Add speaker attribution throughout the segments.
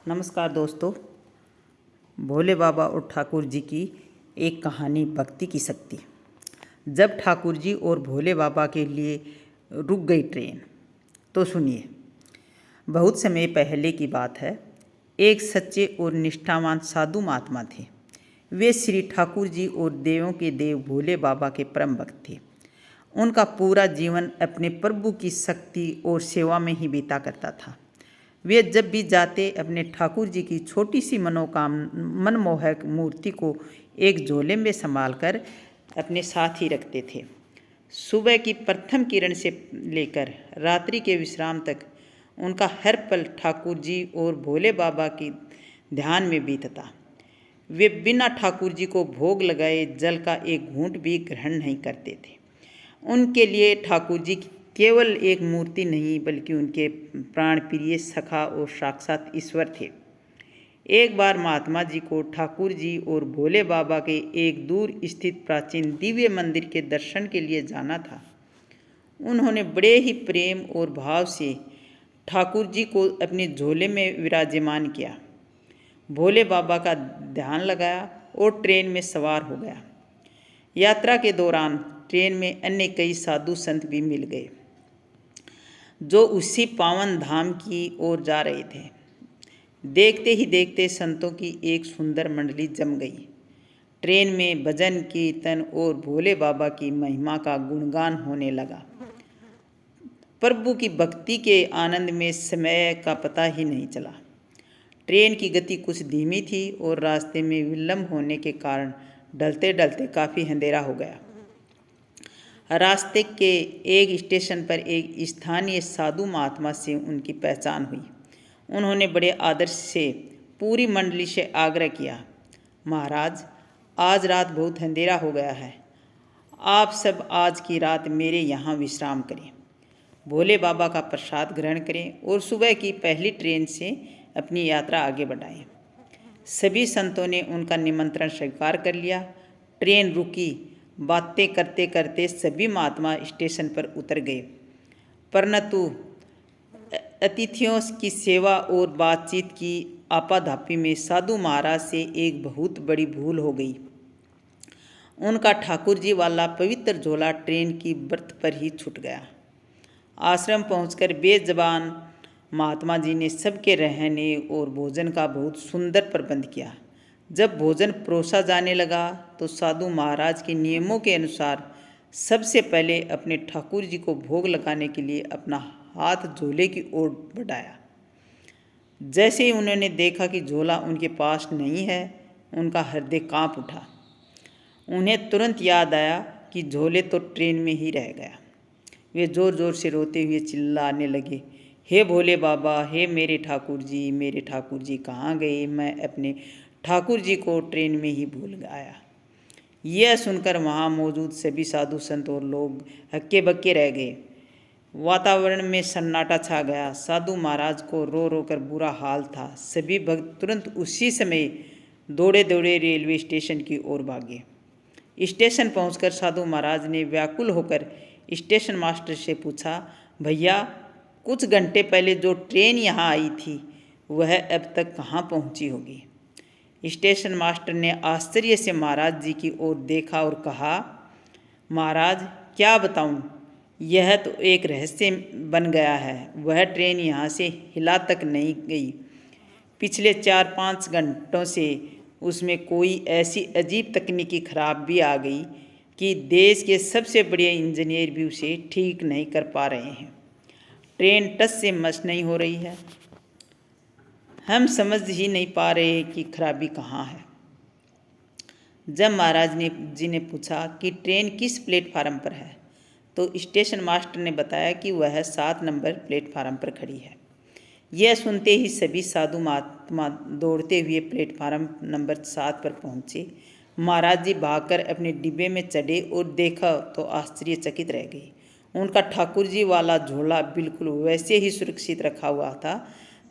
Speaker 1: नमस्कार दोस्तों। भोले बाबा और ठाकुर जी की एक कहानी, भक्ति की शक्ति। जब ठाकुर जी और भोले बाबा के लिए रुक गई ट्रेन, तो सुनिए। बहुत समय पहले की बात है। एक सच्चे और निष्ठावान साधु महात्मा थे। वे श्री ठाकुर जी और देवों के देव भोले बाबा के परम भक्त थे। उनका पूरा जीवन अपने प्रभु की शक्ति और सेवा में ही बीता करता था। वे जब भी जाते अपने ठाकुर जी की छोटी सी मनमोहक मूर्ति को एक झोले में संभाल कर अपने साथ ही रखते थे। सुबह की प्रथम किरण से लेकर रात्रि के विश्राम तक उनका हर पल ठाकुर जी और भोले बाबा के ध्यान में बीतता। वे बिना ठाकुर जी को भोग लगाए जल का एक घूंट भी ग्रहण नहीं करते थे। उनके लिए ठाकुर जी केवल एक मूर्ति नहीं, बल्कि उनके प्राण प्रिय सखा और साक्षात ईश्वर थे। एक बार महात्मा जी को ठाकुर जी और भोले बाबा के एक दूर स्थित प्राचीन दिव्य मंदिर के दर्शन के लिए जाना था। उन्होंने बड़े ही प्रेम और भाव से ठाकुर जी को अपने झोले में विराजमान किया, भोले बाबा का ध्यान लगाया और ट्रेन में सवार हो गया। यात्रा के दौरान ट्रेन में अन्य कई साधु संत भी मिल गए, जो उसी पावन धाम की ओर जा रहे थे। देखते ही देखते संतों की एक सुंदर मंडली जम गई। ट्रेन में भजन, कीर्तन और भोले बाबा की महिमा का गुणगान होने लगा। प्रभु की भक्ति के आनंद में समय का पता ही नहीं चला। ट्रेन की गति कुछ धीमी थी और रास्ते में विलंब होने के कारण ढलते ढलते काफ़ी अंधेरा हो गया। रास्ते के एक स्टेशन पर एक स्थानीय साधु महात्मा से उनकी पहचान हुई। उन्होंने बड़े आदर से पूरी मंडली से आग्रह किया, महाराज, आज रात बहुत अंधेरा हो गया है। आप सब आज की रात मेरे यहाँ विश्राम करें, भोले बाबा का प्रसाद ग्रहण करें और सुबह की पहली ट्रेन से अपनी यात्रा आगे बढ़ाएं। सभी संतों ने उनका निमंत्रण स्वीकार कर लिया। ट्रेन रुकी। बातें करते करते सभी महात्मा स्टेशन पर उतर गए, परंतु अतिथियों की सेवा और बातचीत की आपाधापी में साधु महाराज से एक बहुत बड़ी भूल हो गई। उनका ठाकुर जी वाला पवित्र झोला ट्रेन की बर्थ पर ही छूट गया। आश्रम पहुंचकर बेज़बान महात्मा जी ने सबके रहने और भोजन का बहुत सुंदर प्रबंध किया। जब भोजन परोसा जाने लगा तो साधु महाराज के नियमों के अनुसार सबसे पहले अपने ठाकुर जी को भोग लगाने के लिए अपना हाथ झोले की ओर बढ़ाया। जैसे ही उन्होंने देखा कि झोला उनके पास नहीं है, उनका हृदय कांप उठा। उन्हें तुरंत याद आया कि झोले तो ट्रेन में ही रह गया। वे ज़ोर ज़ोर से रोते हुए चिल्लाने लगे, हे भोले बाबा, हे मेरे ठाकुर जी कहाँ गए? मैं अपने ठाकुर जी को ट्रेन में ही भूल आया। यह सुनकर वहाँ मौजूद सभी साधु संत और लोग हक्के बक्के रह गए। वातावरण में सन्नाटा छा गया। साधु महाराज को रो रो कर बुरा हाल था। सभी भक्त तुरंत उसी समय दौड़े दौड़े रेलवे स्टेशन की ओर भागे। स्टेशन पहुंचकर साधु महाराज ने व्याकुल होकर स्टेशन मास्टर से पूछा, भैया, कुछ घंटे पहले जो ट्रेन यहाँ आई थी वह अब तक कहाँ पहुँची होगी? स्टेशन मास्टर ने आश्चर्य से महाराज जी की ओर देखा और कहा, महाराज, क्या बताऊं, यह तो एक रहस्य बन गया है। वह ट्रेन यहाँ से हिला तक नहीं गई। पिछले 4-5 घंटों से उसमें कोई ऐसी अजीब तकनीकी खराबी आ गई कि देश के सबसे बड़े इंजीनियर भी उसे ठीक नहीं कर पा रहे हैं। ट्रेन टस से मस नहीं हो रही है। हम समझ ही नहीं पा रहे कि खराबी कहाँ है। जब महाराज जी ने पूछा कि ट्रेन किस प्लेटफार्म पर है, तो स्टेशन मास्टर ने बताया कि वह 7 नंबर प्लेटफार्म पर खड़ी है। यह सुनते ही सभी साधु महात्मा दौड़ते हुए प्लेटफार्म नंबर 7 पर पहुँचे। महाराज जी भागकर अपने डिब्बे में चढ़े और देखा तो आश्चर्यचकित रह गए। उनका ठाकुर जी वाला झोला बिल्कुल वैसे ही सुरक्षित रखा हुआ था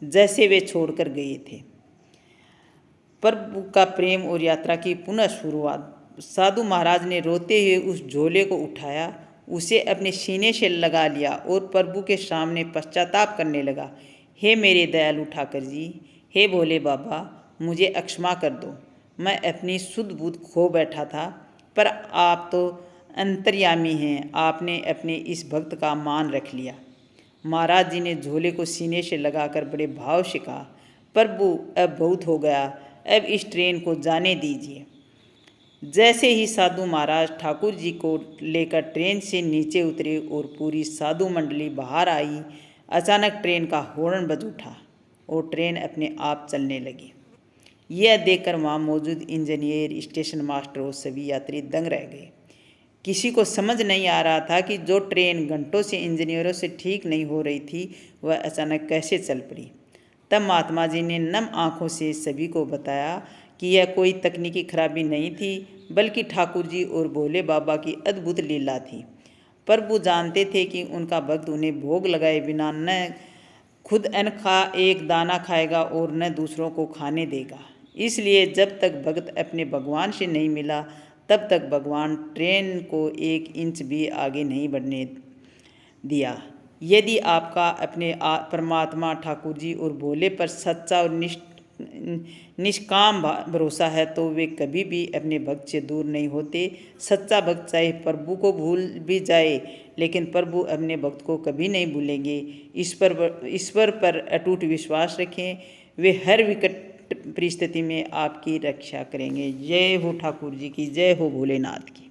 Speaker 1: जैसे वे छोड़कर गए थे। प्रभु का प्रेम और यात्रा की पुनः शुरुआत। साधु महाराज ने रोते हुए उस झोले को उठाया, उसे अपने सीने से लगा लिया और प्रभु के सामने पश्चाताप करने लगा, हे मेरे दयालु ठाकुर जी, हे भोले बाबा, मुझे अक्षमा कर दो। मैं अपनी सुध बुध खो बैठा था, पर आप तो अंतर्यामी हैं, आपने अपने इस भक्त का मान रख लिया। महाराज जी ने झोले को सीने से लगाकर बड़े भाव से कहा, प्रभु अब बहुत हो गया, अब इस ट्रेन को जाने दीजिए। जैसे ही साधु महाराज ठाकुर जी को लेकर ट्रेन से नीचे उतरे और पूरी साधु मंडली बाहर आई, अचानक ट्रेन का हॉर्न बज उठा और ट्रेन अपने आप चलने लगी। यह देखकर वहाँ मौजूद इंजीनियर, स्टेशन मास्टर और सभी यात्री दंग रह गए। किसी को समझ नहीं आ रहा था कि जो ट्रेन घंटों से इंजीनियरों से ठीक नहीं हो रही थी, वह अचानक कैसे चल पड़ी। तब महात्मा जी ने नम आँखों से सभी को बताया कि यह कोई तकनीकी खराबी नहीं थी, बल्कि ठाकुर जी और भोले बाबा की अद्भुत लीला थी। प्रभु जानते थे कि उनका भक्त उन्हें भोग लगाए बिना न खुद एक दाना खाएगा और न दूसरों को खाने देगा। इसलिए जब तक भक्त अपने भगवान से नहीं मिला, तब तक भगवान ट्रेन को 1 इंच भी आगे नहीं बढ़ने दिया। यदि आपका अपने परमात्मा ठाकुर जी और भोले पर सच्चा और निष्काम भरोसा है, तो वे कभी भी अपने भक्त से दूर नहीं होते। सच्चा भक्त चाहे प्रभु को भूल भी जाए, लेकिन प्रभु अपने भक्त को कभी नहीं भूलेंगे। ईश्वर पर अटूट विश्वास रखें, वे हर विकट परिस्थिति में आपकी रक्षा करेंगे। जय हो ठाकुर जी की, जय हो भोलेनाथ की।